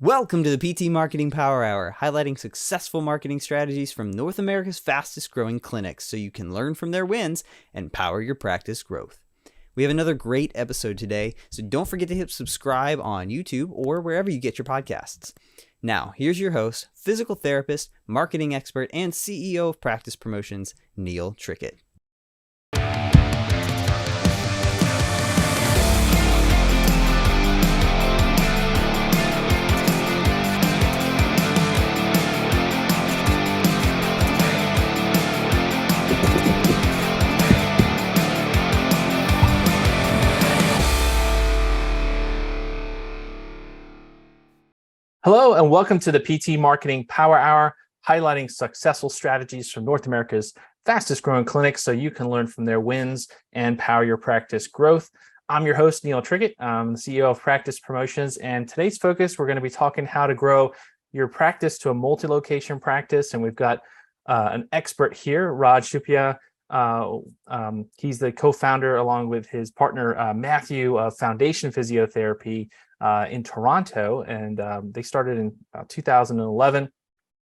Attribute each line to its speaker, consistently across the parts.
Speaker 1: Welcome to the PT Marketing Power Hour, highlighting successful marketing strategies from North America's fastest growing clinics so you can learn from their wins and power your practice growth. We have another great episode today, so don't forget to hit subscribe on YouTube or wherever you get your podcasts. Now, here's your host, physical therapist, marketing expert, and CEO of Practice Promotions, Neil Trickett.
Speaker 2: Hello, and welcome to the PT Marketing Power Hour, highlighting successful strategies from North America's fastest growing clinics so you can learn from their wins and power your practice growth. I'm your host, Neil Trickett. I'm the CEO of Practice Promotions, and today's focus, we're going to be talking how to grow your practice to a multi-location practice, and we've got an expert here, Raj Shupia. He's the co-founder, along with his partner, Matthew, of Foundation Physiotherapy in Toronto, and they started in 2011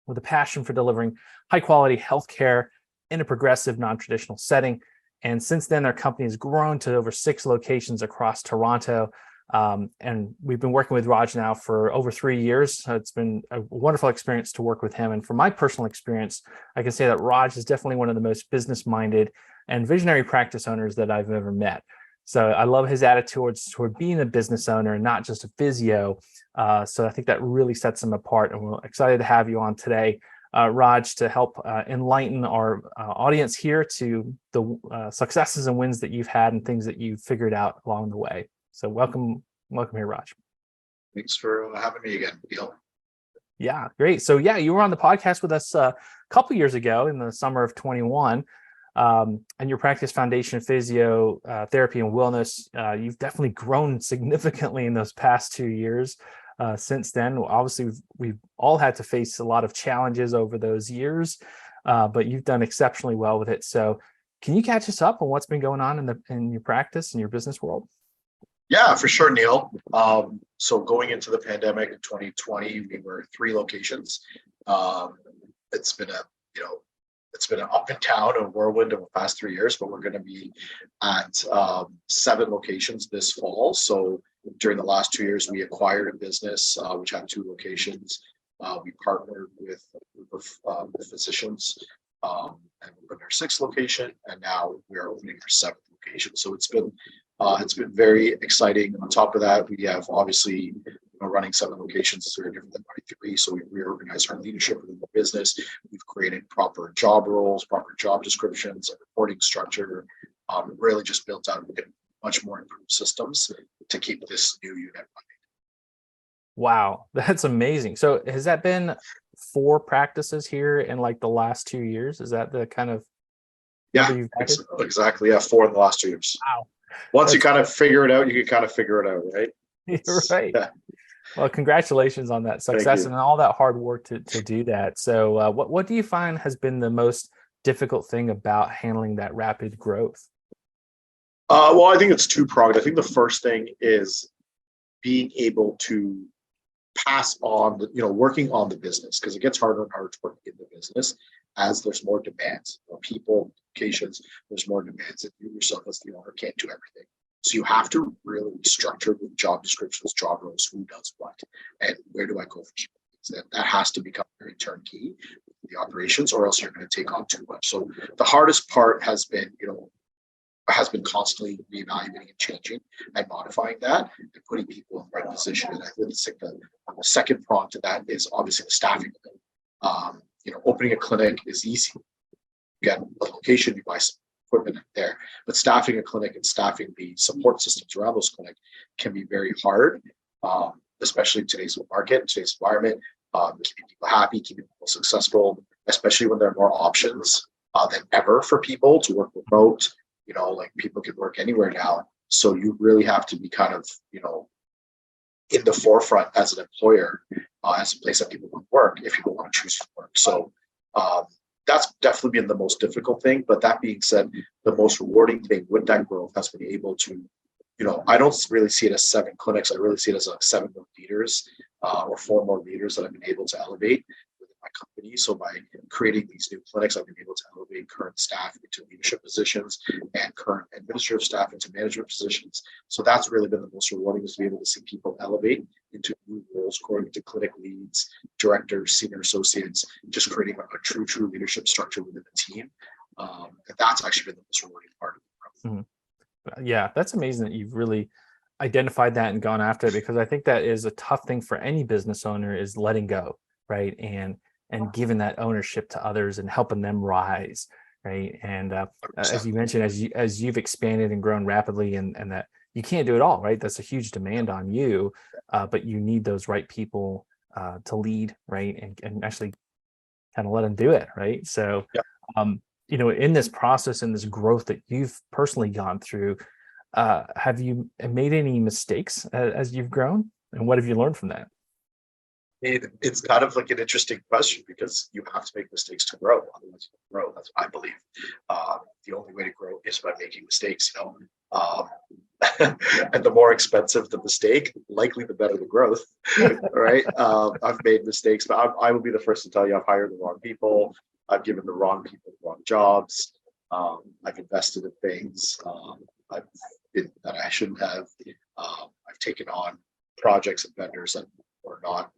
Speaker 2: with a passion for delivering high-quality healthcare in a progressive, non-traditional setting. And since then, their company has grown to over 6 locations across Toronto. And we've been working with Raj now for over 3 years. So it's been a wonderful experience to work with him. And from my personal experience, I can say that Raj is definitely one of the most business-minded and visionary practice owners that I've ever met. So I love his attitude toward being a business owner and not just a physio. So I think that really sets him apart. And we're excited to have you on today, Raj, to help enlighten our audience here to the successes and wins that you've had and things that you've figured out along the way. So welcome here, Raj.
Speaker 3: Thanks for having me again, Neil.
Speaker 2: Yeah, great. So yeah, you were on the podcast with us a couple years ago in the summer of 21. And your practice Foundation Physio Therapy and Wellness, you've definitely grown significantly in those past 2 years. Since then, obviously, we've all had to face a lot of challenges over those years, but you've done exceptionally well with it. So can you catch us up on what's been going on in your practice and your business world?
Speaker 3: Yeah, for sure, Neil. So going into the pandemic in 2020, we were 3 locations. It's been an up and down, a whirlwind of the past 3 years, but we're going to be at 7 locations this fall. So during the last 2 years, we acquired a business which had 2 locations. We partnered with a group of physicians and opened our 6th location, and now we are opening our 7th location. So it's been very exciting. On top of that, we have obviously running 7 locations is very different than running 3. So we reorganized our leadership within the business. We've created proper job roles, proper job descriptions, a reporting structure, really just built out much more improved systems to keep this new unit running.
Speaker 2: Wow, that's amazing. So has that been 4 practices here in like the last 2 years? Is that the kind of
Speaker 3: you've exactly. Yeah, 4 in the last 2 years.
Speaker 2: Wow.
Speaker 3: Once you kind of figure it out, you can kind of figure it out, right?
Speaker 2: You're right. Yeah. Well, congratulations on that success and all that hard work to do that. So what do you find has been the most difficult thing about handling that rapid growth?
Speaker 3: Well, I think it's 2-pronged. I think the first thing is being able to pass on, working on the business, because it gets harder and harder to work in the business as there's more demands. People, locations, there's more demands, and you yourself as the owner can't do everything. So you have to really be structured with job descriptions, job roles, who does what, and where do I go for things. That has to become very turnkey with the operations, or else you're going to take on too much. So the hardest part has been, constantly reevaluating and changing and modifying that and putting people in the right position. And I really think the second prong to that is obviously the staffing. Opening a clinic is easy. You get a location, you buy some equipment there, but staffing a clinic and staffing the support systems around those clinics can be very hard, especially in today's market, today's environment, keeping people happy, keeping people successful, especially when there are more options than ever for people to work remote. People can work anywhere now. So you really have to be kind of, in the forefront as an employer, as a place that people want to work if people want to choose to work. So that's definitely been the most difficult thing. But that being said, the most rewarding thing with that growth has been able to, I don't really see it as 7 clinics. I really see it as 7 leaders or 4 more leaders that I've been able to elevate within my company. So by creating these new clinics, I've been able to elevate current staff into leadership positions and current administrative staff into management positions. So that's really been the most rewarding, is to be able to see people elevate into new roles, growing into clinic leads, directors, senior associates, just creating a true leadership structure within the team. And that's actually been the most rewarding part of the growth.
Speaker 2: Yeah, that's amazing that you've really identified that and gone after it, because I think that is a tough thing for any business owner, is letting go, right? And giving that ownership to others and helping them rise, right? And as you mentioned, as you've expanded and grown rapidly, and that you can't do it all, right? That's a huge demand on you, but you need those right people to lead, right? And actually kind of let them do it, right? So, in this process and this growth that you've personally gone through, have you made any mistakes as you've grown, and what have you learned from that?
Speaker 3: It's kind of like an interesting question, because you have to make mistakes to grow. Otherwise, you don't grow. That's what I believe. The only way to grow is by making mistakes. And the more expensive the mistake, likely the better the growth. Right? I've made mistakes, but I will be the first to tell you I've hired the wrong people. I've given the wrong people the wrong jobs. I've invested in things that I shouldn't have. I've taken on projects and vendors that were not,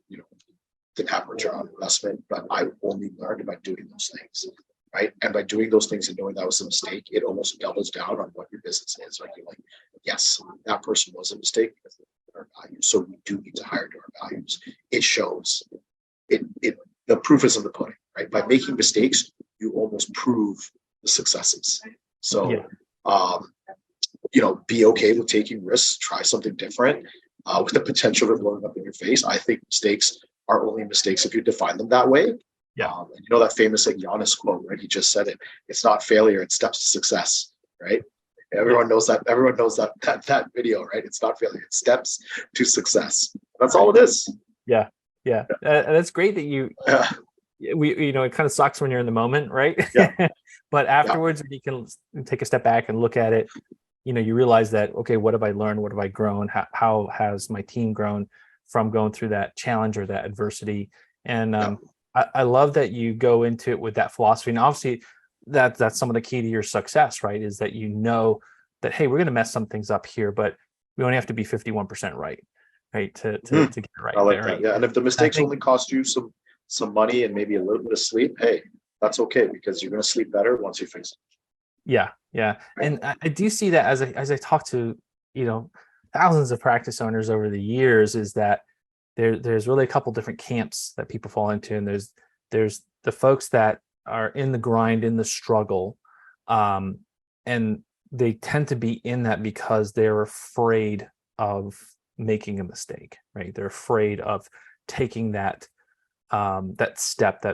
Speaker 3: didn't have return on investment, but I only learned by doing those things, right? And by doing those things and knowing that was a mistake, it almost doubles down on what your business is. Like, you're like, yes, that person was a mistake because of our values. So we do need to hire to our values. It shows. The proof is in the pudding, right? By making mistakes, you almost prove the successes. So, be okay with taking risks, try something different, with the potential of blowing up in your face. I think mistakes are only mistakes if you define them that way. And that famous Giannis quote, right? He just said it. It's not failure, it's steps to success, right? Everyone knows that. Everyone knows that video, right? It's not failure, it's steps to success. That's all it is.
Speaker 2: Yeah. That's great that you. It kind of sucks when you're in the moment, right? But afterwards, when you can take a step back and look at it, you realize that, okay, what have I learned? What have I grown? How has my team grown from going through that challenge or that adversity? And I love that you go into it with that philosophy. And obviously that's some of the key to your success, right? Is that that, hey, we're going to mess some things up here, but we only have to be 51% right to get it right.
Speaker 3: I like
Speaker 2: there,
Speaker 3: that.
Speaker 2: right?
Speaker 3: Yeah. And if the mistakes only cost you some money and maybe a little bit of sleep, hey, that's okay, because you're going to sleep better once you fix it.
Speaker 2: Yeah. And I do see that as I talk to, thousands of practice owners over the years, is that there's really a couple different camps that people fall into. And there's the folks that are in the grind, in the struggle. And they tend to be in that because they're afraid of making a mistake, right? They're afraid of taking that step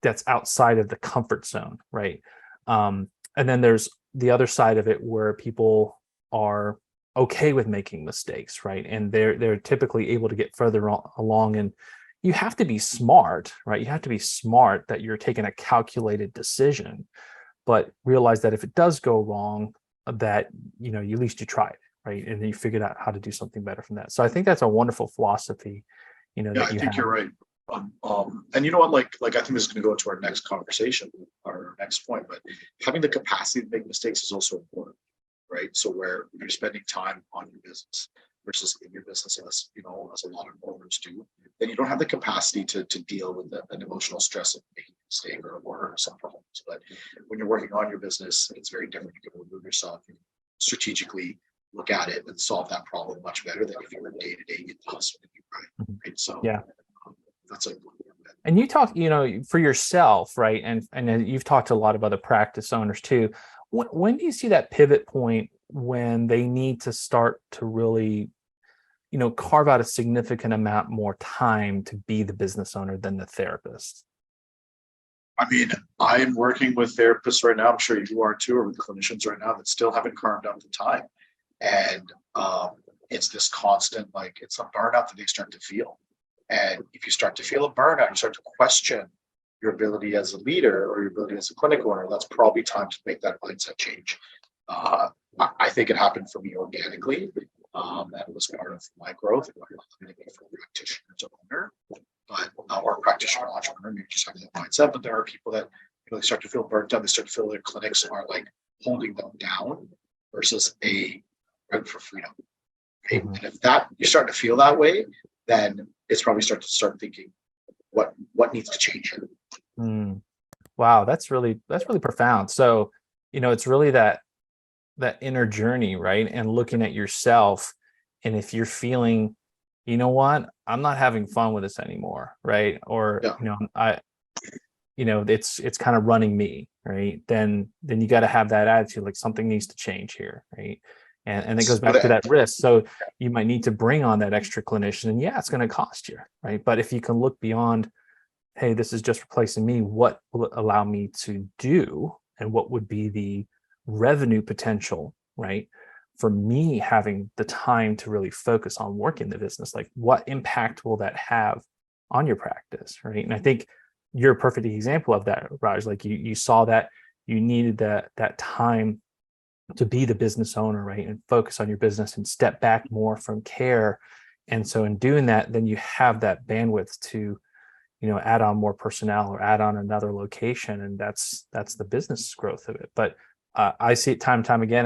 Speaker 2: that's outside of the comfort zone, right? And then there's the other side of it, where people are okay with making mistakes, right? And they're typically able to get further along. And you have to be smart, right? You have to be smart that you're taking a calculated decision, but realize that if it does go wrong, that at least you tried, right? And then you figured out how to do something better from that. So I think that's a wonderful philosophy.
Speaker 3: I think you're right. And you know what, like I think this is going to go into our next conversation, our next point, but having the capacity to make mistakes is also important, right? So where you're spending time on your business versus in your business, as a lot of owners do, then you don't have the capacity to deal with an emotional stress of making a mistake or some problems. But when you're working on your business, it's very different. You can remove yourself, you can strategically look at it and solve that problem much better than if you were day-to-day in the hospital, right? So that's a.
Speaker 2: And you talk, for yourself, right? And you've talked to a lot of other practice owners too. When do you see that pivot point when they need to start to really, carve out a significant amount more time to be the business owner than the therapist?
Speaker 3: I mean, I'm working with therapists right now. I'm sure you are too, or with clinicians right now that still haven't carved out the time. And it's this constant, it's a burnout that they start to feel. And if you start to feel a burnout, you start to question your ability as a leader or your ability as a clinic owner, that's probably time to make that mindset change. I think it happened for me organically. That was part of my growth. It allowed me to be from practitioner to owner, but or practitioner to entrepreneur. You just have that mindset. But there are people that they start to feel burnt out. They start to feel their clinics are like holding them down versus a right for freedom. Okay?
Speaker 2: Mhm.
Speaker 3: And if that you're starting to feel that way, then it's probably start thinking what needs to change here.
Speaker 2: Mm. Wow, that's really profound. So, it's really that inner journey, right? And looking at yourself, and if you're feeling, you know what, I'm not having fun with this anymore, right? Or,
Speaker 3: Yeah.
Speaker 2: it's kind of running me, right? Then you got to have that attitude, like something needs to change here, right? And it goes back to that risk. So you might need to bring on that extra clinician, and yeah, it's going to cost you, right? But if you can look beyond, hey, this is just replacing me, what will it allow me to do, and what would be the revenue potential, right, for me having the time to really focus on working the business? Like, what impact will that have on your practice, right? And I think you're a perfect example of that, Raj. Like, you saw that you needed that time to be the business owner, right, and focus on your business and step back more from care. And so in doing that, then you have that bandwidth to add on more personnel or add on another location, and that's the business growth of it. But I see it time and time again,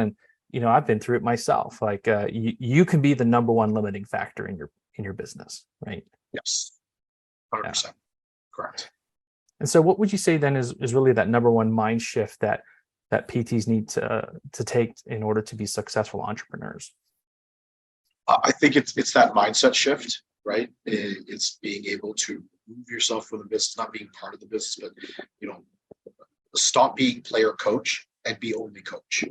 Speaker 2: and I've been through it myself. Like, you can be the number one limiting factor in your business, right?
Speaker 3: Yes,
Speaker 2: Yeah.
Speaker 3: 100%. Correct.
Speaker 2: And so what would you say then is really that number one mind shift that PTs need to take in order to be successful entrepreneurs?
Speaker 3: I think it's that mindset shift, right? It's being able to move yourself from the business, not being part of the business, but stop being player coach and be only coach,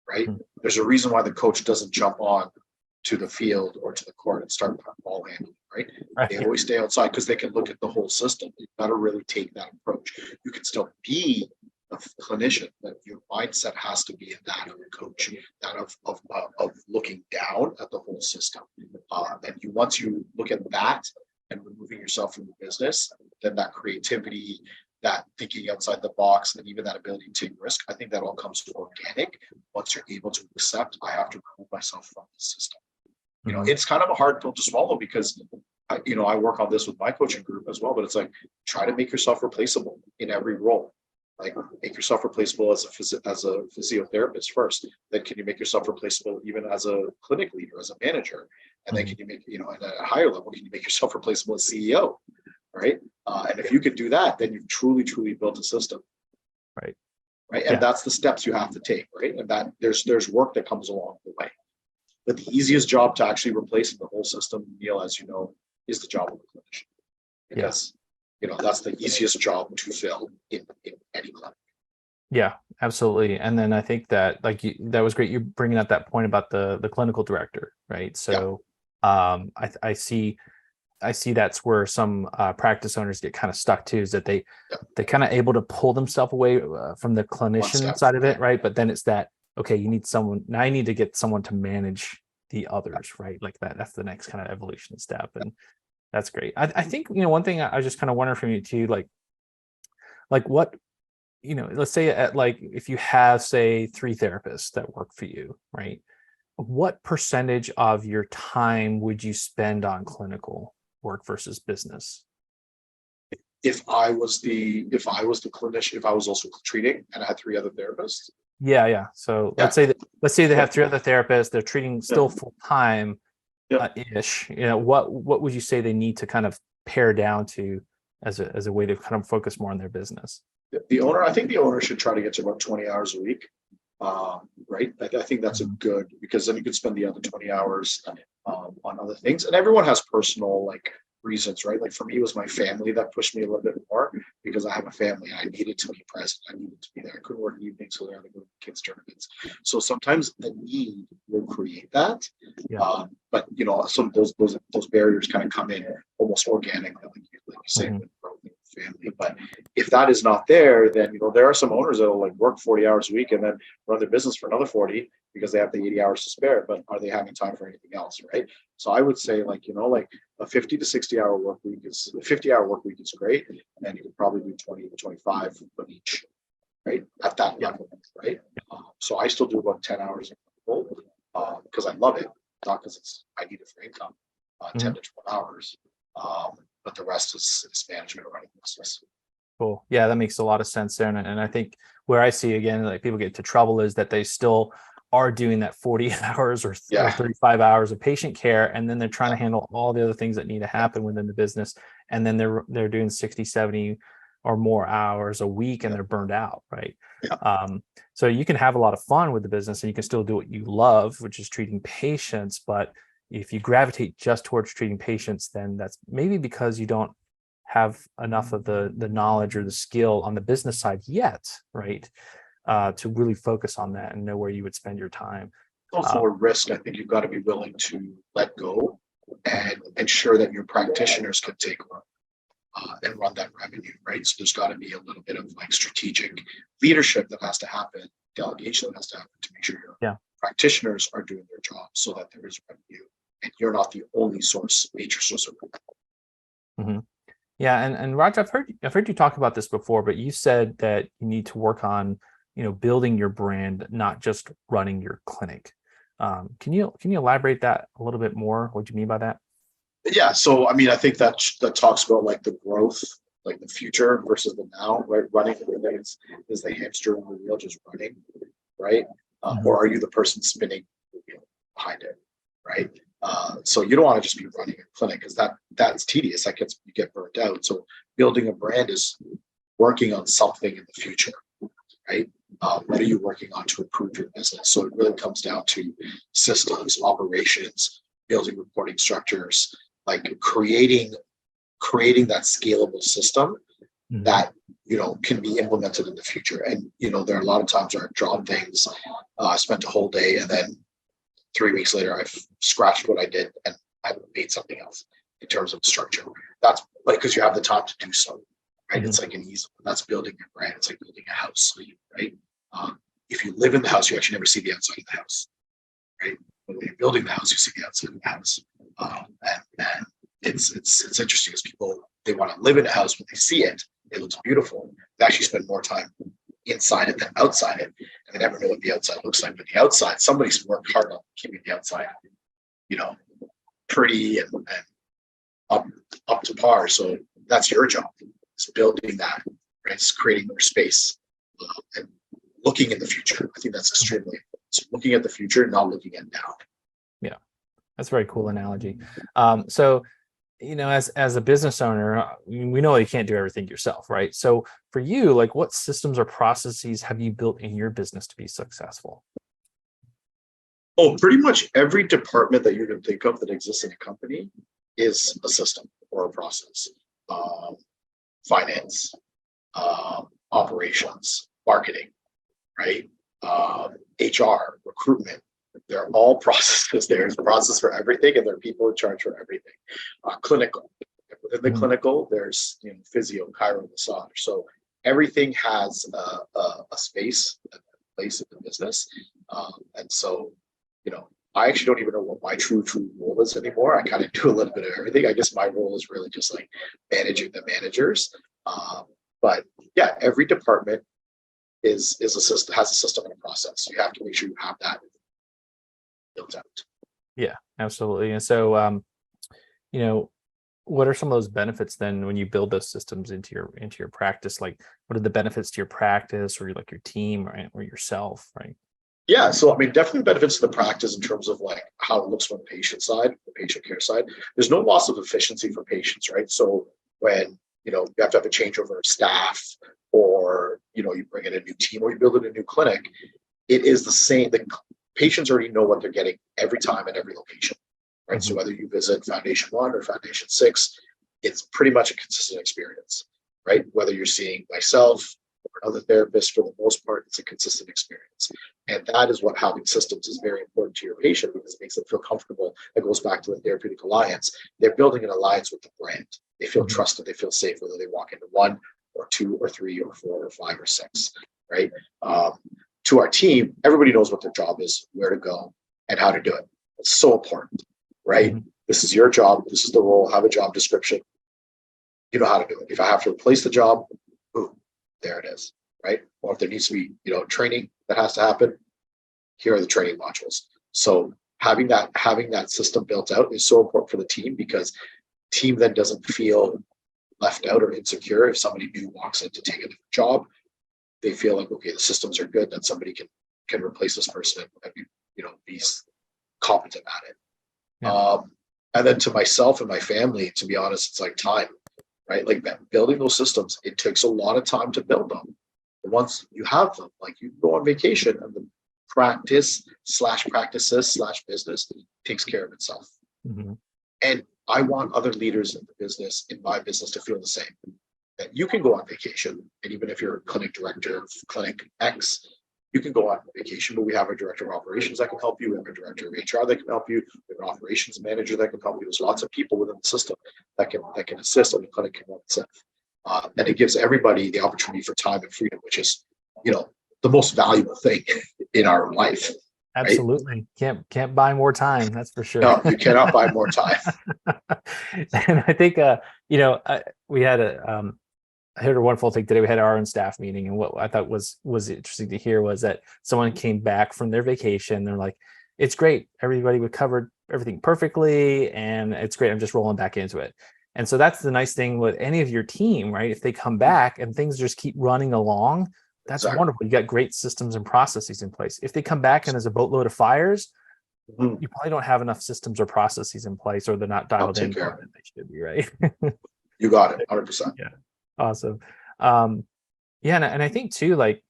Speaker 3: right?
Speaker 2: Mhm.
Speaker 3: There's a reason why the coach doesn't jump on to the field or to the court and start ball handling, right?
Speaker 2: Right.
Speaker 3: They always stay outside because they can look at the whole system. You've got to really take that approach. You can still be a clinician, but your mindset has to be in that of a coach, that of looking down at the whole system. Once you look at that and removing yourself from the business, then that creativity, that thinking outside the box, and even that ability to take risk, I think that all comes to organic once you're able to accept I have to remove myself from the system.
Speaker 2: Mhm.
Speaker 3: It's kind of a hard pill to swallow because I work on this with my coaching group as well, but it's like, try to make yourself replaceable in every role. Like, make yourself replaceable as a physiotherapist first. Then can you make yourself replaceable even as a clinic leader, as a manager? And then
Speaker 2: Mhm.
Speaker 3: can you make, at a higher level, can you make yourself replaceable as CEO? Right. And if you can do that, then you've truly, truly built a system.
Speaker 2: Right.
Speaker 3: Right.
Speaker 2: Yeah.
Speaker 3: And that's the steps you have to take. Right. And that there's work that comes along the way. But the easiest job to actually replace the whole system, Neil, as you know, is the job of a clinician. Because that's the easiest job to fill in any clinic.
Speaker 2: Yeah, absolutely. And then I think that, like, that was great. You bringing up that point about the clinical director, right? So, I see that's where some practice owners get kind of stuck too, is that they kind of able to pull themselves away from the clinician side of it, right? But then it's that, okay, you need someone now. I need to get someone to manage the others, right? Like that's the next kind of evolution step, and that's great. I think one thing I was just kind of wondering from you too, like what let's say like if you have, say, 3 therapists that work for you, right? What percentage of your time would you spend on clinical work versus business?
Speaker 3: If I was the clinician, if I was also treating and I had 3 other therapists.
Speaker 2: Yeah. So
Speaker 3: Yeah.
Speaker 2: let's say they have 3 other therapists, they're treating still full time ish. What would you say they need to kind of pare down to as a way to kind of focus more on their business?
Speaker 3: I think the owner should try to get to about 20 hours a week. Right. I think that's a good, because then you can spend the other 20 hours on other things. And everyone has personal reasons, right? Like for me, it was my family that pushed me a little bit more because I have a family. I needed to be present. I needed to be there. I couldn't work evenings, so I had to go to kids' tournaments. So sometimes the need will create that. But some of those barriers kind of come in almost organically, like you say, with family. But if that is not there, then there are some owners that will work 40 hours a week and then run their business for another 40 because they have the 80 hours to spare. But are they having time for anything else, right? So I would say a 50 to 60 hour work week is a 50-hour work week is great, and then you could probably do 20 to 25 of each, right? At that level, right? So I still do about 10 hours because I love it. not because I need it for income, 10 to 12 hours. But the rest is management running business.
Speaker 2: Cool. Yeah, that makes a lot of sense there. And I think where I see again, like people get into trouble is that they still are doing that 40 hours or 35 hours of patient care. And then they're trying to handle all the other things that need to happen within the business. And then they're doing 60, 70 or more hours a week and they're burned out. Right. So you can have a lot of fun with the business and you can still do what you love, which is treating patients. But if you gravitate just towards treating patients, then that's maybe because you don't have enough of the knowledge or the skill on the business side yet, right? To really focus on that and know where you would spend your time.
Speaker 3: Also a risk. I think you've got to be willing to let go and ensure that your practitioners can take on and run that revenue, right? So there's got to be a little bit of like strategic leadership that has to happen, delegation that has to happen to make sure your practitioners are doing their job so that there is revenue and you're not the only major source of revenue.
Speaker 2: Yeah, and Raj, I've heard you talk about this before, but you said that you need to work on, building your brand, not just running your clinic. Can you elaborate that a little bit more? What do you mean by that?
Speaker 3: Yeah, so I mean, I think that talks about like the growth, like the future versus the now, right? Running is the hamster on the wheel just running, right? Or are you the person spinning the wheel behind it, right? So you don't want to just be running a clinic because that's tedious. You get burnt out. So building a brand is working on something in the future, right? What are you working on to improve your business? So it really comes down to systems, operations, building reporting structures, like creating that scalable system that can be implemented in the future. And there are a lot of times where I draw things, I spent a whole day, and then 3 weeks later I've scratched what I did and I've made something else in terms of structure. That's like because you have the time to do so, right? It's like an easel. That's building your brand. It's like building a house, right? If you live in the house, you actually never see the outside of the house, right? But when you're building the house, you see the outside of the house. And it's interesting because people, they want to live in a house when they see it. It looks beautiful. They actually spend more time inside it than outside it. And they never know what the outside looks like. But the outside, somebody's worked hard on keeping the outside, pretty and up to par. So that's your job. It's building that, right? It's creating more space and looking in the future. I think that's extremely important. It's looking at the future, not looking at now.
Speaker 2: Yeah, that's a very cool analogy. So, as a business owner, we know you can't do everything yourself, right? So for you, like what systems or processes have you built in your business to be successful?
Speaker 3: Oh, pretty much every department that you can think of that exists in a company is a system or a process. Finance, operations, marketing, right? HR, recruitment. They're all processes. There's a process for everything, and there are people in charge for everything. Clinical. Within the clinical, there's physio, chiro, massage. So everything has a space, a place in the business. And so, I actually don't even know what my true role is anymore. I kind of do a little bit of everything. I guess my role is really just like managing the managers. But yeah, every department is a system, has a system and a process. You have to make sure you have that built out.
Speaker 2: Yeah, absolutely. And so, what are some of those benefits then when you build those systems into your practice? Like, what are the benefits to your practice or like your team or yourself, right?
Speaker 3: Yeah, so I mean, definitely benefits to the practice in terms of like how it looks from the patient side, the patient care side. There's no loss of efficiency for patients, right? So when you have to have a changeover of staff, or you bring in a new team, or you build in a new clinic, it is the same. The patients already know what they're getting every time at every location, right? So whether you visit Foundation 1 or Foundation 6, it's pretty much a consistent experience, right? Whether you're seeing myself or another therapist, for the most part, it's a consistent experience. And that is what having systems is very important to your patient, because it makes them feel comfortable. That goes back to the therapeutic alliance. They're building an alliance with the brand. They feel trusted, they feel safe, whether they walk into 1 or 2 or 3 or 4 or 5 or 6, right? To our team, everybody knows what their job is, where to go, and how to do it. It's so important, right? This is your job. This is the role. Have a job description. You know how to do it. If I have to replace the job, boom, there it is, right? Or if there needs to be, training that has to happen, here are the training modules. So having that system built out is so important for the team, because team then doesn't feel left out or insecure if somebody new walks in to take a different job. They feel like, okay, the systems are good, that somebody can replace this person and be competent at it.
Speaker 2: Yeah.
Speaker 3: And then to myself and my family, to be honest, it's like time, right? Like building those systems, it takes a lot of time to build them. But once you have them, like you go on vacation and the practices/business takes care of itself.
Speaker 2: Mm-hmm.
Speaker 3: And I want other leaders in my business to feel the same. That you can go on vacation, and even if you're a clinic director of clinic X, you can go on vacation, but we have a director of operations that can help you. We have a director of HR that can help you. We have an operations manager that can help you. There's lots of people within the system that can assist, and the clinic can run itself. And it gives everybody the opportunity for time and freedom, which is, the most valuable thing in our life.
Speaker 2: Absolutely. Right? Can't buy more time. That's for sure.
Speaker 3: No, you cannot buy more time.
Speaker 2: And I think, we had I heard a wonderful thing today. We had our own staff meeting, and what I thought was interesting to hear was that someone came back from their vacation. They're like, it's great. Everybody would covered everything perfectly, and it's great. I'm just rolling back into it. And so that's the nice thing with any of your team, right? If they come back and things just keep running along, that's
Speaker 3: Exactly.
Speaker 2: wonderful. You got great systems and processes in place. If they come back and there's a boatload of fires, you probably don't have enough systems or processes in place, or they're not dialed in that they should be, right?
Speaker 3: You got it, 100%.
Speaker 2: Yeah, awesome. And I think too, like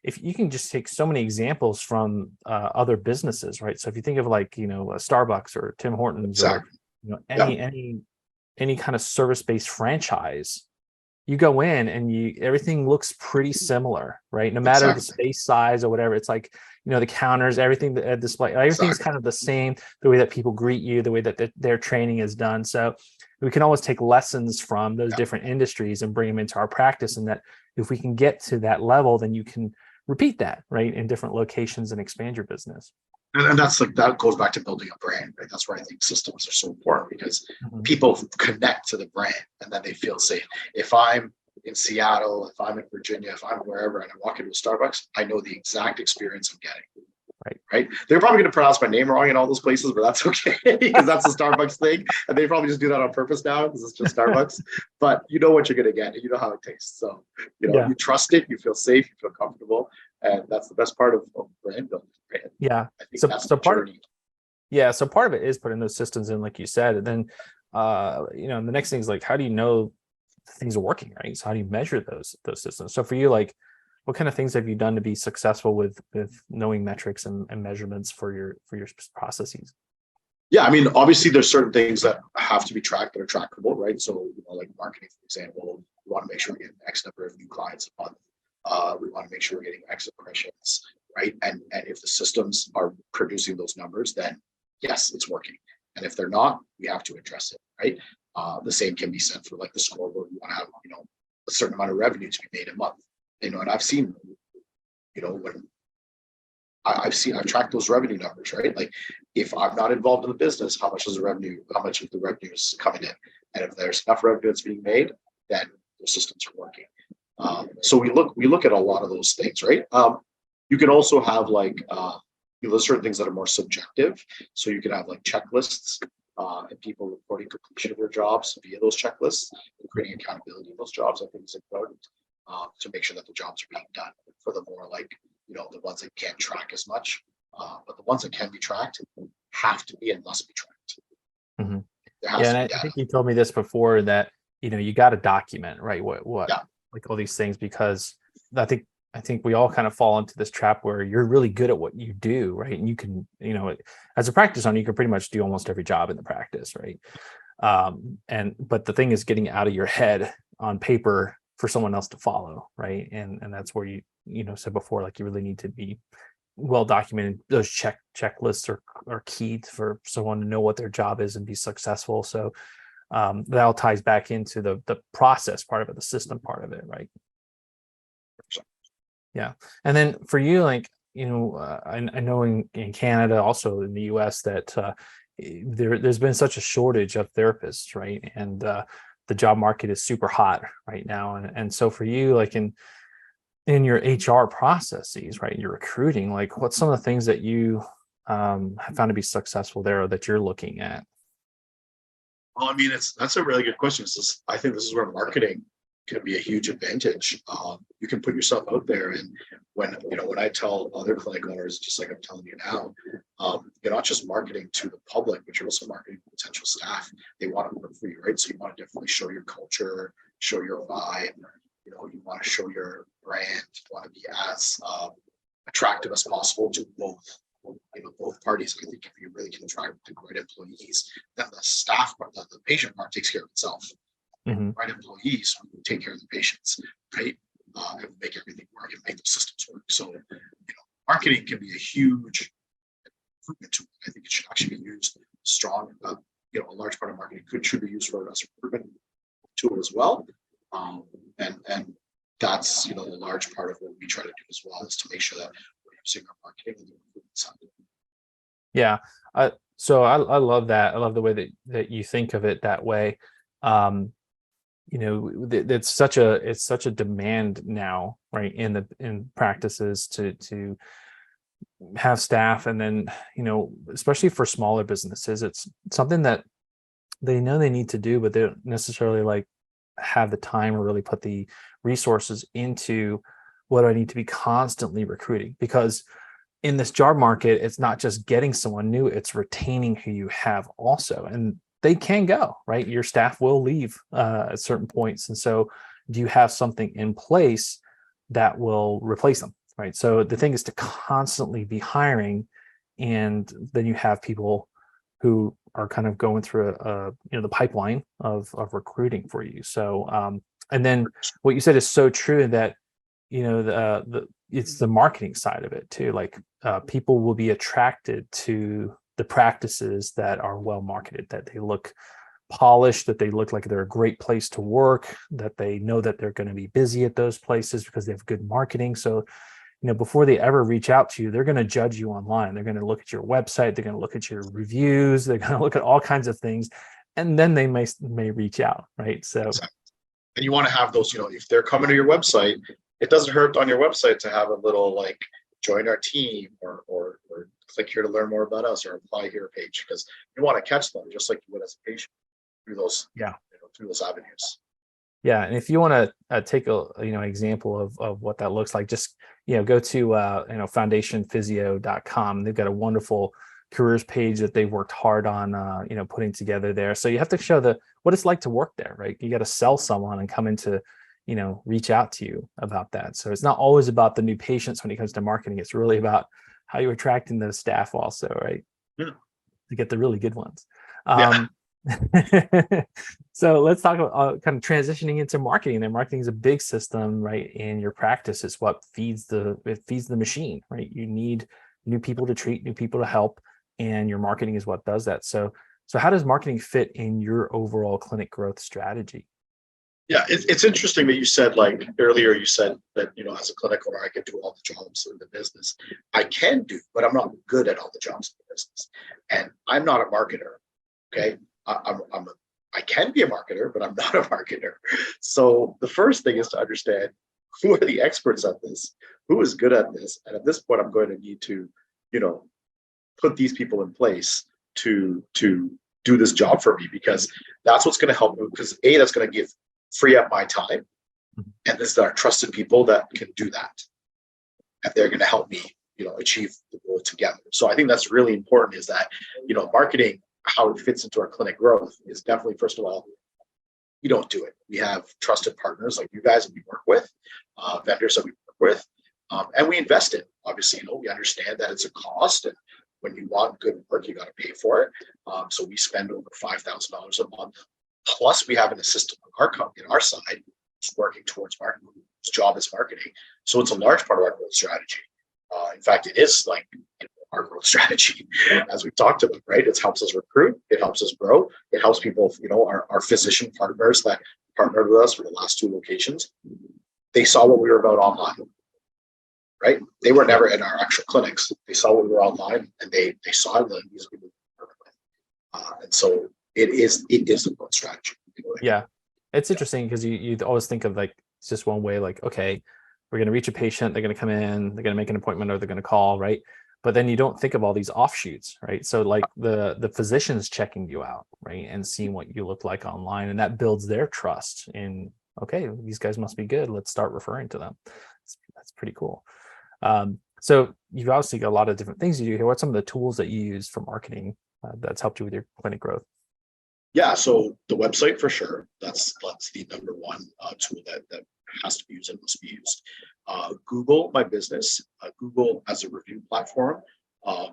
Speaker 2: if you can just take so many examples from other businesses, right? So if you think of like a Starbucks or Tim Hortons,
Speaker 3: exactly.
Speaker 2: or any kind of service-based franchise, you go in and everything looks pretty similar, right? No matter the space size or whatever, it's like, the counters, everything, the display, everything's kind of the same, the way that people greet you, the way that their training is done. So we can always take lessons from those different industries and bring them into our practice. And that if we can get to that level, then you can repeat that, right, in different locations and expand your business.
Speaker 3: And that goes back to building a brand, right? That's where I think systems are so important, because people connect to the brand and then they feel safe. If I'm in Seattle, if I'm in Virginia, if I'm wherever, and I walk into a Starbucks, I know the exact experience I'm getting. Right. They're probably going to pronounce my name wrong in all those places, but that's okay, because that's the Starbucks thing. And they probably just do that on purpose now because it's just Starbucks. But you know what you're going to get, and you know how it tastes. So, you trust it, you feel safe, you feel comfortable. And that's the best part of brand building. Right?
Speaker 2: Yeah.
Speaker 3: I think that's the journey.
Speaker 2: So part of it is putting those systems in, like you said. And then, the next thing is like, how do you know things are working, right? So how do you measure those systems? So for you, like, what kind of things have you done to be successful with knowing metrics and measurements for your processes?
Speaker 3: Yeah, I mean, obviously there's certain things that have to be tracked that are trackable, right? So, like marketing, for example, we want to make sure we're getting X number of new clients a month. We want to make sure we're getting X impressions, right? And if the systems are producing those numbers, then yes, it's working. And if they're not, we have to address it, right? The same can be said for like the scoreboard. We want to have, a certain amount of revenue to be made a month. And I've seen, when I've tracked those revenue numbers, right? Like if I'm not involved in the business, how much of the revenue is coming in? And if there's enough revenue that's being made, then those systems are working. So we look at a lot of those things, right? You can also have like, there's certain things that are more subjective. So you can have like checklists and people reporting completion of their jobs via those checklists, and creating accountability in those jobs. I think is important. To make sure that the jobs are being done. For the more like, the ones that can't track as much, but the ones that can be tracked have to be and must be tracked.
Speaker 2: Mm-hmm. I think you told me this before, that you got to document, right? What like all these things, because I think we all kind of fall into this trap where you're really good at what you do, right? And you can, as a practice owner, you can pretty much do almost every job in the practice, right? But the thing is getting it out of your head on paper for someone else to follow, right? And that's where you said before, like you really need to be well documented. Those checklists are key for someone to know what their job is and be successful. So that all ties back into the process part of it, the system part of it, right? Yeah. And then for you, like, I know in Canada, also in the US, that there's been such a shortage of therapists, right? And the job market is super hot right now. And so for you, like in your HR processes, right, your recruiting, like what's some of the things that you have found to be successful there, or that you're looking at?
Speaker 3: Well, I mean, that's a really good question. I think this is where marketing can be a huge advantage. You can put yourself out there, and when I tell other clinic owners, just like I'm telling you now, you're not just marketing to the public, but you're also marketing to potential staff. They want to work for you, right? So you want to definitely show your culture, show your vibe. You want to show your brand. You want to be as attractive as possible to both parties. I think if you really can attract the right employees, then the staff part, the patient part takes care of itself.
Speaker 2: Mm-hmm.
Speaker 3: Right employees take care of the patients, right? And make everything work and make the systems work. So, marketing can be a huge improvement tool. I think it should actually be used strong. A large part of marketing should be used for as a recruitment tool as well. And that's a large part of what we try to do as well, is to make sure that we're using our marketing and the recruitment side.
Speaker 2: Yeah. So I love that. I love the way that you think of it that way. It's such a demand now, right, in practices to have staff, and then especially for smaller businesses, it's something that they know they need to do, but they don't necessarily have the time or really put the resources into what I need to be constantly recruiting, because in this job market, it's not just getting someone new, it's retaining who you have also. And they can go, right? Your staff will leave at certain points. And so do you have something in place that will replace them, right? So the thing is to constantly be hiring, and then you have people who are kind of going through the pipeline of recruiting for you. So and then what you said is so true, that it's the marketing side of it too. People will be attracted to the practices that are well marketed, that they look polished, that they look like they're a great place to work, that they know that they're going to be busy at those places because they have good marketing. So before they ever reach out to you, they're going to judge you online. They're going to look at your website. They're going to look at your reviews. They're going to look at all kinds of things, and then they may reach out, right? So,
Speaker 3: exactly. And you want to have those, if they're coming to your website, it doesn't hurt on your website to have a little join our team or click here to learn more about us, or apply here page, because you want to catch them just like you would as a patient through those through those avenues.
Speaker 2: Yeah, and if you want to take a example of what that looks like, just go to foundationphysio.com. They've got a wonderful careers page that they've worked hard on putting together there. So you have to show what it's like to work there, right? You got to sell someone and come into reach out to you about that. So it's not always about the new patients when it comes to marketing. It's really about how you're attracting those staff also, right?
Speaker 3: Yeah.
Speaker 2: To get the really good ones.
Speaker 3: Yeah.
Speaker 2: So let's talk about kind of transitioning into marketing. And marketing is a big system, right? In your practice, it's what feeds the machine, right? You need new people to treat, new people to help, and your marketing is what does that. So how does marketing fit in your overall clinic growth strategy?
Speaker 3: Yeah, it's interesting that you said, earlier, you said that, as a clinic owner, I can do all the jobs in the business. I can do, but I'm not good at all the jobs in the business. And I'm not a marketer. Okay. I can be a marketer, but I'm not a marketer. So the first thing is to understand who are the experts at this, who is good at this. And at this point, I'm going to need to, put these people in place to do this job for me, because that's what's going to help me, because that's going to free up my time. And this is our trusted people that can do that. And they're going to help me, achieve the goal together. So I think that's really important, is that, marketing, how it fits into our clinic growth is definitely, first of all, we don't do it. We have trusted partners like you guys that we work with, vendors that we work with, and we invest in. Obviously, we understand that it's a cost, and when you want good work, you got to pay for it. So we spend over $5,000 a month. Plus, we have an assistant on our company, on our side, working towards marketing. His job is marketing, so it's a large part of our growth strategy. In fact, it is our growth strategy, as we've talked about, right? It helps us recruit, it helps us grow, it helps people, our physician partners that partnered with us for the last 2 locations. They saw what we were about online, right? They were never in our actual clinics. They saw what we were online, and they saw that these people were with. And so it is a growth strategy.
Speaker 2: Yeah, it's interesting because you always think of it's just one way. Okay, we're going to reach a patient, they're going to come in, they're going to make an appointment, or they're going to call, right? but then you don't think of all these offshoots, right? So like the physicians checking you out, right, and seeing what you look like online, and that builds their trust in, okay, these guys must be good, let's start referring to them. That's pretty cool. So you've obviously got a lot of different things you do here. What's some of the tools that you use for marketing that's helped you with your clinic growth?
Speaker 3: Yeah, so the website for sure. That's the number one tool that has to be used and must be used. Google My Business, Google as a review platform,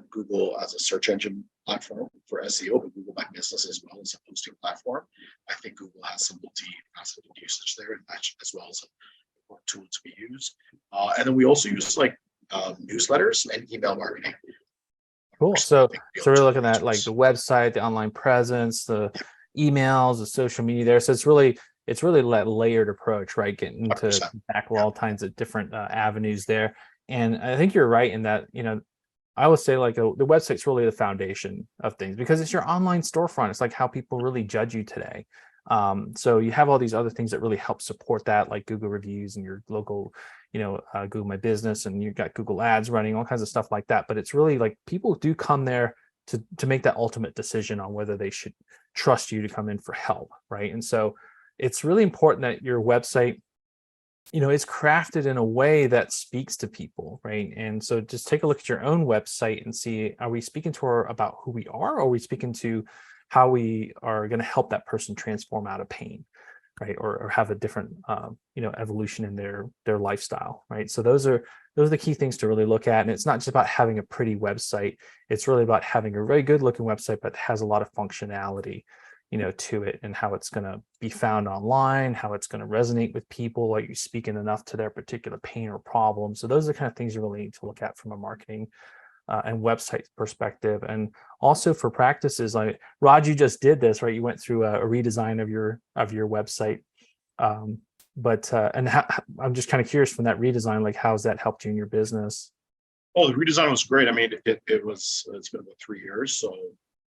Speaker 3: Google as a search engine platform for SEO, but Google My Business as well as a posting platform. I think Google has some multi-faceted usage there, and that as well as a tool to be used. And then we also use like newsletters and email marketing.
Speaker 2: Cool. So we're looking at like the website, the online presence, the emails, the social media there. So it's really that layered approach, right? Getting to
Speaker 3: 100%.
Speaker 2: tackle all kinds of different avenues there. And I think you're right in that, I would say like the website's really the foundation of things because it's your online storefront. It's like how people really judge you today. So you have all these other things that really help support that, like Google reviews and your local, Google My Business, and you've got Google ads running, all kinds of stuff like that. But it's really like people do come there to make that ultimate decision on whether they should trust you to come in for help, right? And so it's really important that your website, is crafted in a way that speaks to people, right? And so just take a look at your own website and see, are we speaking to her about who we are, or are we speaking to how we are going to help that person transform out of pain, right? Or have a different, evolution in their lifestyle, right? So those are the key things to really look at. And it's not just about having a pretty website. It's really about having a very good looking website, but has a lot of functionality, to it, and how it's going to be found online, how it's going to resonate with people, like you speaking enough to their particular pain or problem. So those are the kind of things you really need to look at from a marketing and website perspective. And also for practices, like Rod, you just did this, right? You went through a redesign of your website. I'm just kind of curious from that redesign, like how's that helped you in your business?
Speaker 3: Oh, the redesign was great. I mean, it's been about 3 years, so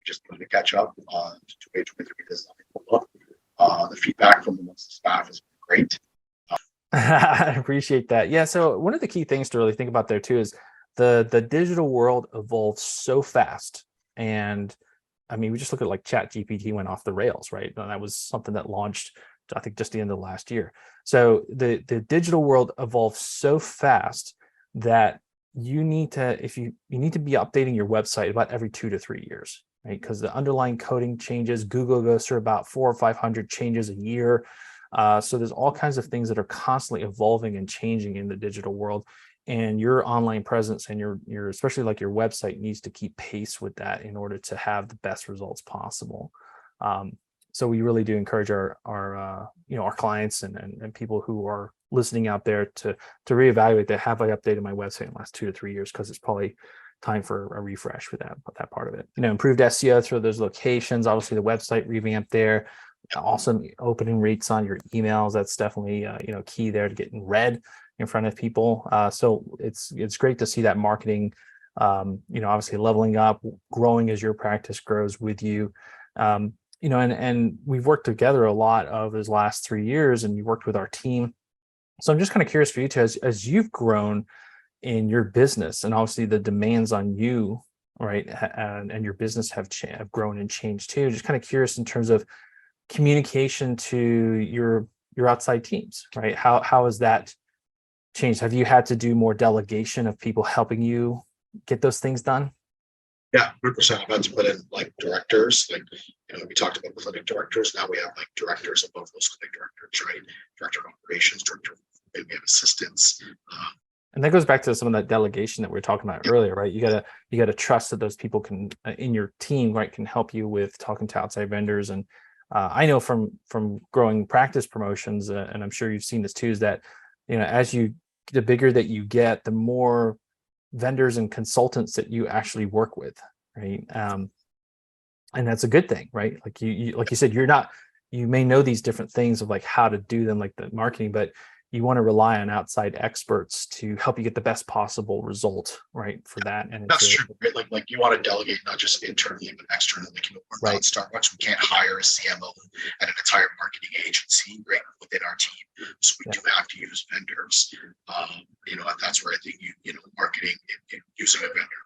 Speaker 3: just wanted to catch up to page with the redesign. The feedback from the staff has been great.
Speaker 2: I appreciate that. Yeah. So one of the key things to really think about there too is the digital world evolves so fast. And I mean, we just look at like Chat GPT went off the rails, right? And that was something that launched, I think, just the end of last year. So the digital world evolves so fast that you need to be updating your website about every 2 to 3 years, right? Because the underlying coding changes. Google goes through about 400 or 500 changes a year. So there's all kinds of things that are constantly evolving and changing in the digital world. And your online presence and your especially like your website needs to keep pace with that in order to have the best results possible. So we really do encourage our clients and people who are listening out there to reevaluate that. Have I updated my website in the last 2 to 3 years? Because it's probably time for a refresh with that part of it. Improved SEO through those locations. Obviously, the website revamp there. Awesome opening rates on your emails. That's definitely key there to getting read in front of people. So it's great to see that marketing, obviously leveling up, growing as your practice grows with you. And we've worked together a lot over those last 3 years, and you worked with our team. So I'm just kind of curious for you too, as you've grown in your business, and obviously the demands on you, right, and your business have grown and changed too. Just kind of curious in terms of communication to your outside teams, right? How has that changed? Have you had to do more delegation of people helping you get those things done?
Speaker 3: Yeah, 100%. I've had to put in like directors, like we talked about clinic directors. Now we have like directors above those clinic directors, right? Director of operations, director, and we have assistants.
Speaker 2: And that goes back to some of that delegation that we were talking about earlier, right? You gotta trust that those people can in your team, right, can help you with talking to outside vendors. And I know from growing practice promotions, and I'm sure you've seen this too, is that the bigger that you get, the more vendors and consultants that you actually work with, right? And that's a good thing, right? Like you said, you may know these different things of like how to do them, like the marketing, but you want to rely on outside experts to help you get the best possible result, right, for that. And
Speaker 3: that's true, right? Like you want to delegate not just internally but externally. Like, we're not Starbucks. We can't hire a CMO and an entire marketing agency right within our team, so we do have to use vendors. That's where I think marketing and using a vendor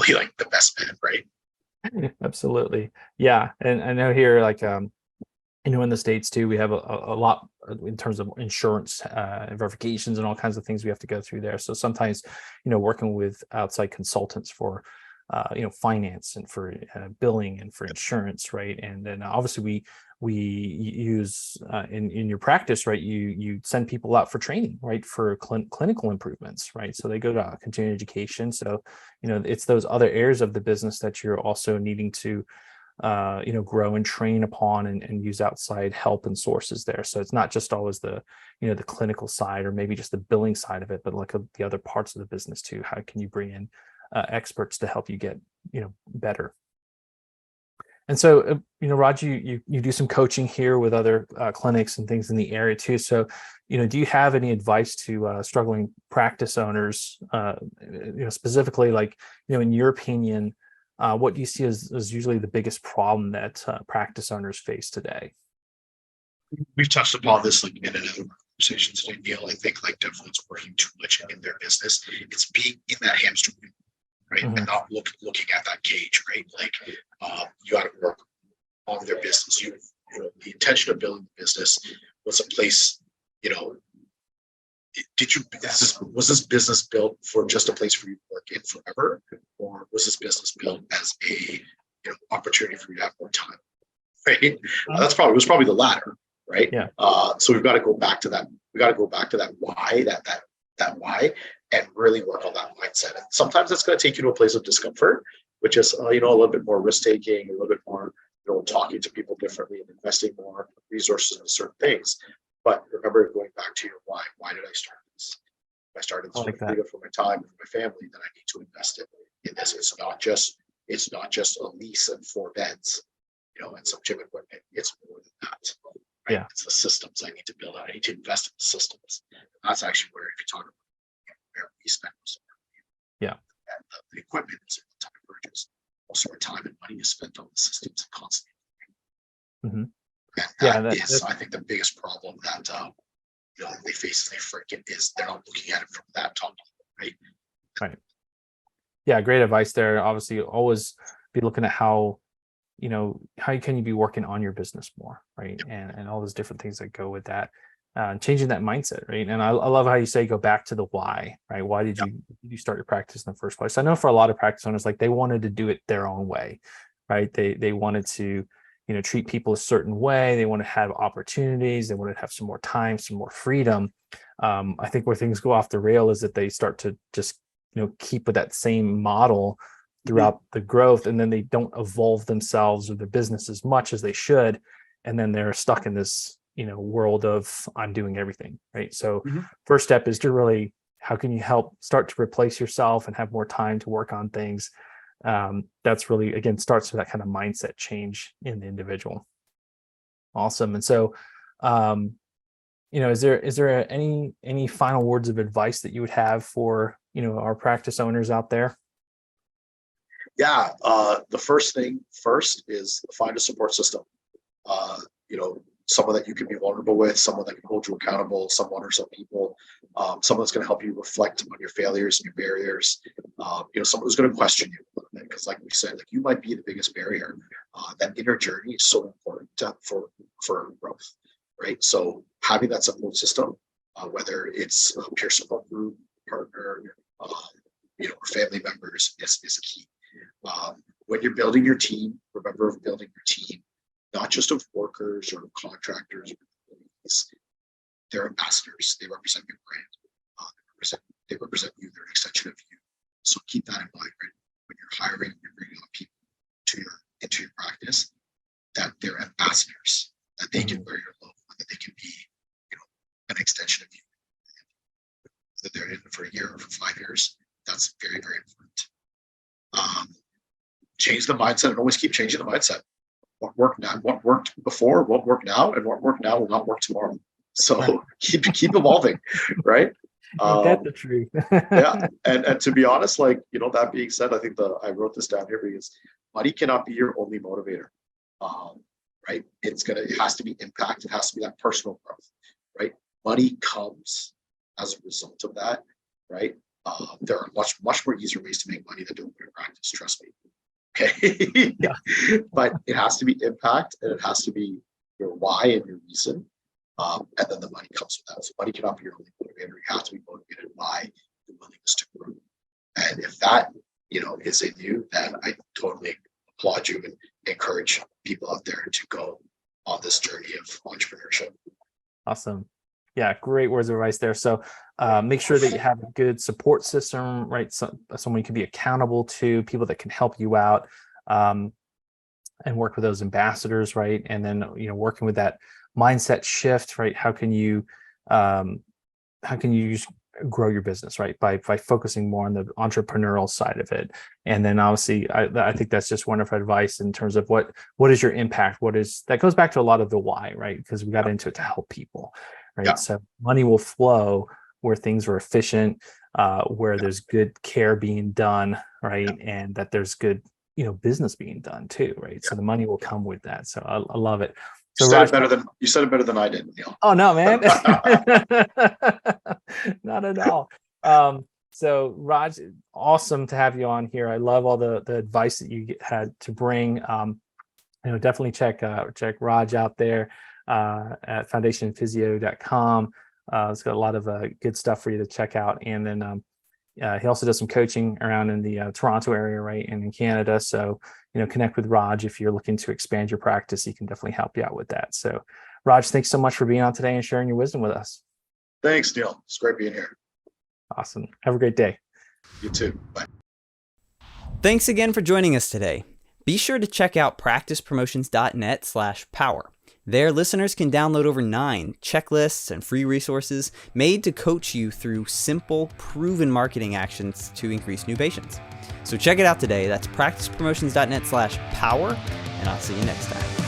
Speaker 3: probably like the best bet, right?
Speaker 2: Absolutely. Yeah. And I know here, like, in the States too, we have a lot in terms of insurance verifications and all kinds of things we have to go through there. So sometimes, working with outside consultants for, finance and for billing and for insurance, right? And then obviously we use in your practice, right? You send people out for training, right? For clinical improvements, right? So they go to continuing education. So, it's those other areas of the business that you're also needing to grow and train upon and use outside help and sources there. So it's not just always the clinical side or maybe just the billing side of it, but like the other parts of the business too. How can you bring in experts to help you get, better? And so, Raj, you do some coaching here with other clinics and things in the area too. So, do you have any advice to struggling practice owners, specifically, like, in your opinion, what do you see as usually the biggest problem that practice owners face today?
Speaker 3: We've touched upon this like in another conversation today, Neil. I think like definitely it's working too much in their business. It's being in that hamster wheel, right?
Speaker 2: Mhm.
Speaker 3: And not looking at that cage, right? Like you got to work on their business. The intention of building the business was a place, was this business built for just a place for you to work in forever, or was this business built as a opportunity for you to have more time? Right. It was probably the latter, right?
Speaker 2: Yeah.
Speaker 3: So we've got to go back to that. We got to go back to that why, that why, and really work on that mindset. And sometimes it's going to take you to a place of discomfort, which is a little bit more risk taking, a little bit more talking to people differently and investing more resources into certain things. But remember, going back to your why. Why did I start this? I started this
Speaker 2: like
Speaker 3: for my time and my family. That I need to invest in this. It's not just a lease and 4 beds, and some gym equipment. It's more than that. Right?
Speaker 2: Yeah.
Speaker 3: It's the systems I need to build out. I need to invest in the systems. And that's actually where, if you talk about where we spend most of our money,
Speaker 2: Yeah.
Speaker 3: and the equipment is a time purchase. Also, our time and money is spent on the systems constantly.
Speaker 2: Mm-hmm.
Speaker 3: And that is, I think, the biggest problem that they face as they forget is they're not looking at it from that top level, right?
Speaker 2: Right. Yeah, great advice there. Obviously, always be looking at how can you be working on your business more, right? And all those different things that go with that, changing that mindset, right? And I love how you say go back to the why, right? Why did you start your practice in the first place? I know for a lot of practice owners, like they wanted to do it their own way, right? They wanted to treat people a certain way. They want to have opportunities. They want to have some more time, some more freedom. I think where things go off the rail is that they start to just keep with that same model throughout the growth, and then they don't evolve themselves or their business as much as they should, and then they're stuck in this world of I'm doing everything, right? So first step is to really, how can you help start to replace yourself and have more time to work on things? That's really, again, starts with that kind of mindset change in the individual. Awesome. And so is there any final words of advice that you would have for our practice owners out there?
Speaker 3: Yeah, the first thing is find a support system. Someone that you can be vulnerable with, someone that can hold you accountable, someone or some people, someone that's going to help you reflect on your failures and your barriers. Someone who's going to question you a little bit, because like we said, like you might be the biggest barrier. That inner journey is so important for growth, right? So having that support system, whether it's a peer support group, partner, or family members, is key. When you're building your team, remember building your team, not just of workers or contractors or employees. They're ambassadors. They represent your brand. They represent you. They're an extension of you. So keep that in mind, right? When you're hiring, you're bringing on people into your practice, that they're ambassadors, that they can wear your logo, that they can be, an extension of you. That they're in for a year or for 5 years. That's very, very important. Change the mindset and always keep changing the mindset. What worked now, what worked before, what worked now, and what worked now will not work tomorrow. So keep evolving, right?
Speaker 2: That's the truth.
Speaker 3: Yeah, and to be honest, that being said, I think I wrote this down here because money cannot be your only motivator, right? It has to be impact. It has to be that personal growth, right? Money comes as a result of that, right? There are much more easier ways to make money than to open a practice. Trust me. Okay,
Speaker 2: Yeah.
Speaker 3: but it has to be impact, and it has to be your why and your reason, and then the money comes with that. So money cannot be your only motivator. You have to be motivated by the willingness to grow. And if that is in you, then I totally applaud you and encourage people out there to go on this journey of entrepreneurship.
Speaker 2: Awesome. Yeah, great words of advice there. So make sure that you have a good support system, right? Someone you can be accountable to, people that can help you out, and work with those ambassadors, right? And then working with that mindset shift, right? How can you grow your business, right? By focusing more on the entrepreneurial side of it. And then obviously, I think that's just wonderful advice in terms of what is your impact? That goes back to a lot of the why, right? Because we got into it to help people, right?
Speaker 3: Yeah.
Speaker 2: So money will flow where things are efficient, where there's good care being done, right? And that there's good, business being done too, right? So the money will come with that. So I love it. So
Speaker 3: You said it better than I did, Neil.
Speaker 2: Oh no, man. Not at all. So Raj, awesome to have you on here. I love all the advice that you had to bring. Definitely check Raj out there at foundationphysio.com. It's got a lot of good stuff for you to check out. And then he also does some coaching around in the Toronto area, right, and in Canada. So, connect with Raj if you're looking to expand your practice. He can definitely help you out with that. So, Raj, thanks so much for being on today and sharing your wisdom with us.
Speaker 3: Thanks, Neil. It's great being here.
Speaker 2: Awesome. Have a great day.
Speaker 3: You too. Bye.
Speaker 1: Thanks again for joining us today. Be sure to check out practicepromotions.net/power. There, listeners can download over 9 checklists and free resources made to coach you through simple, proven marketing actions to increase new patients. So check it out today. That's practicepromotions.net/power, and I'll see you next time.